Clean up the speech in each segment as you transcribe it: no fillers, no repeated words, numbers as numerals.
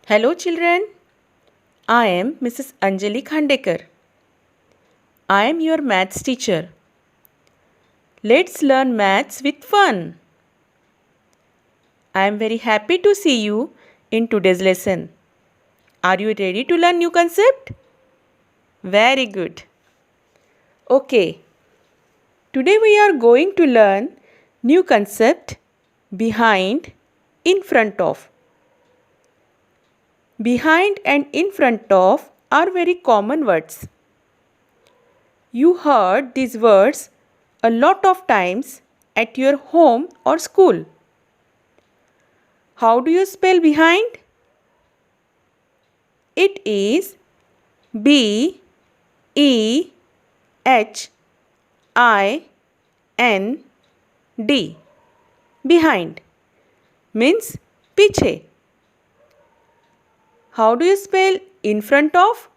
Hello, children. I am Mrs. Anjali Khandekar. I am your maths teacher. Let's learn maths with fun. I am very happy to see you in today's lesson. Are you ready to learn new concept? Very good. Okay. Today we are going to learn new concept behind, in front of. Behind and in front of are very common words. You heard these words a lot of times at your home or school. How do you spell behind? It is B E H I N D. Behind means पीछे. How do you spell in front of?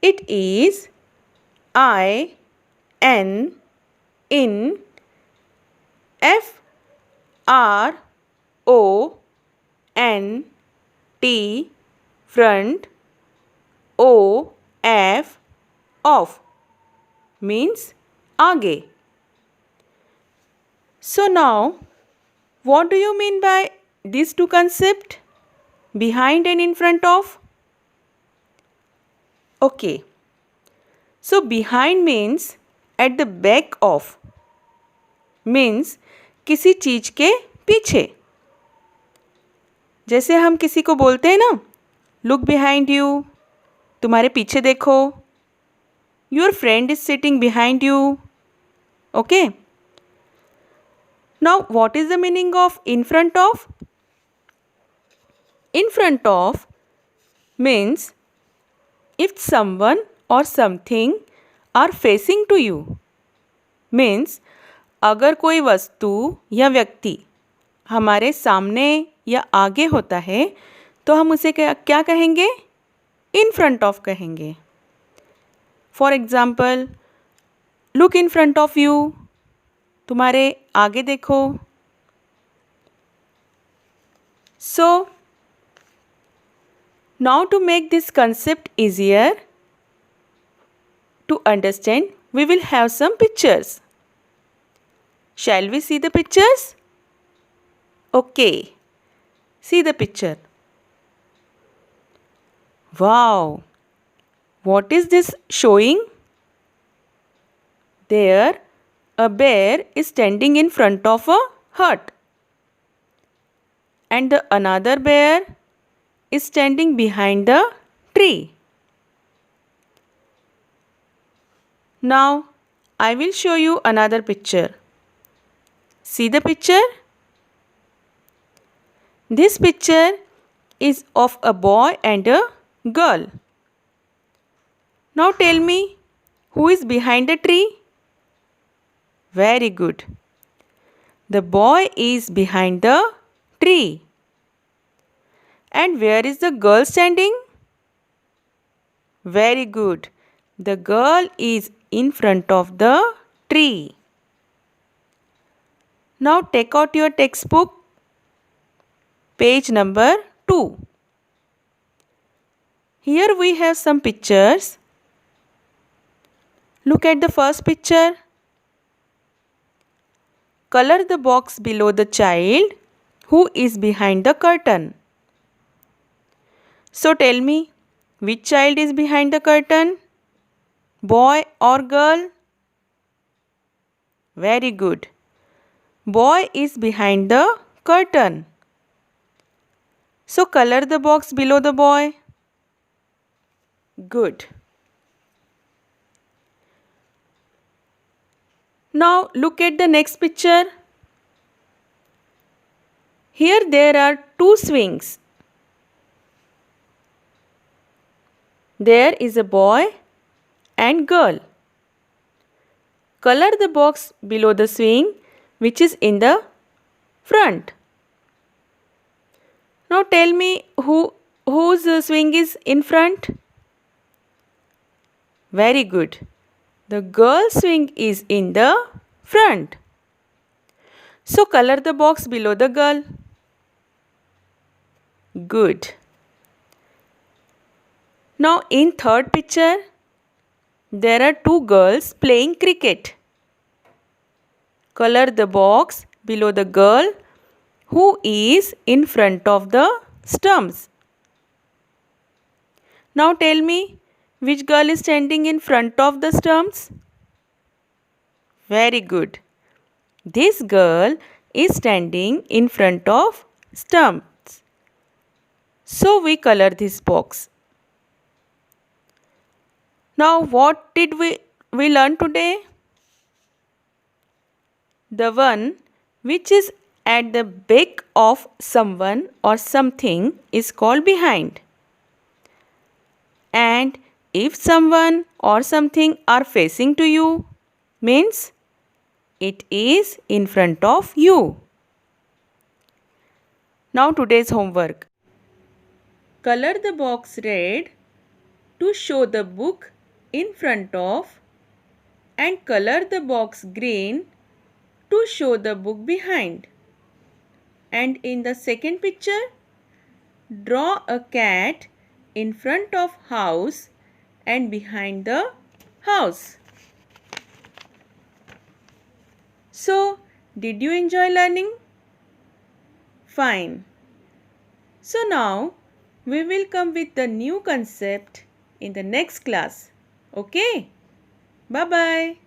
It is I N in F R O N T front O F off means आगे. So now what do you mean by these two concepts, behind and in front of? Okay. So behind means at the back of, means किसी चीज के पीछे. जैसे हम किसी को बोलते हैं ना, लुक बिहाइंड यू, तुम्हारे पीछे देखो. Your friend is sitting behind you. Okay. Now what is the meaning of in front of? In front of means if someone or something are facing to you. means अगर कोई वस्तु या व्यक्ति हमारे सामने या आगे होता है तो हम उसे क्या कहेंगे? इन फ्रंट ऑफ कहेंगे. For example, look in front of you, तुम्हारे आगे देखो. सो now to make this concept easier to understand, we will have some pictures. Shall we see the pictures? Okay. See the picture. Wow. What is this showing? There a bear is standing in front of a hut. And the another bear is standing behind the tree. Now I will show you another picture. See the picture? This picture is of a boy and a girl. Now tell me, who is behind the tree? Very good. The boy is behind the tree. And where is the girl standing? Very good. The girl is in front of the tree. Now take out your textbook, page number 2. Here we have some pictures. Look at the first picture. Color the box below the child who is behind the curtain. So tell me, which child is behind the curtain? Boy or girl? Very good. Boy is behind the curtain. So color the box below the boy. Good. Now look at the next picture. Here there are two swings. There is a boy and girl. Color the box below the swing which is in the front. Now tell me whose swing is in front? Very good. The girl swing is in the front. So color the box below the girl. Good. Now in third picture, there are two girls playing cricket. Color the box below the girl who is in front of the stumps. Now tell me, which girl is standing in front of the stumps? Very good. This girl is standing in front of stumps. So we color this box. Now what did we learn today? The one which is at the back of someone or something is called behind. And if someone or something are facing to you, means it is in front of you. Now today's homework. Color the box red to show the book in front of, and color the box green to show the book behind. And in the second picture, draw a cat in front of house and behind the house. So, did you enjoy learning? Fine. So now, we will come with the new concept in the next class. Okay? Bye-bye.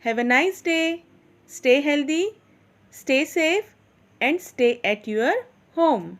Have a nice day. Stay healthy, stay safe, and stay at your home.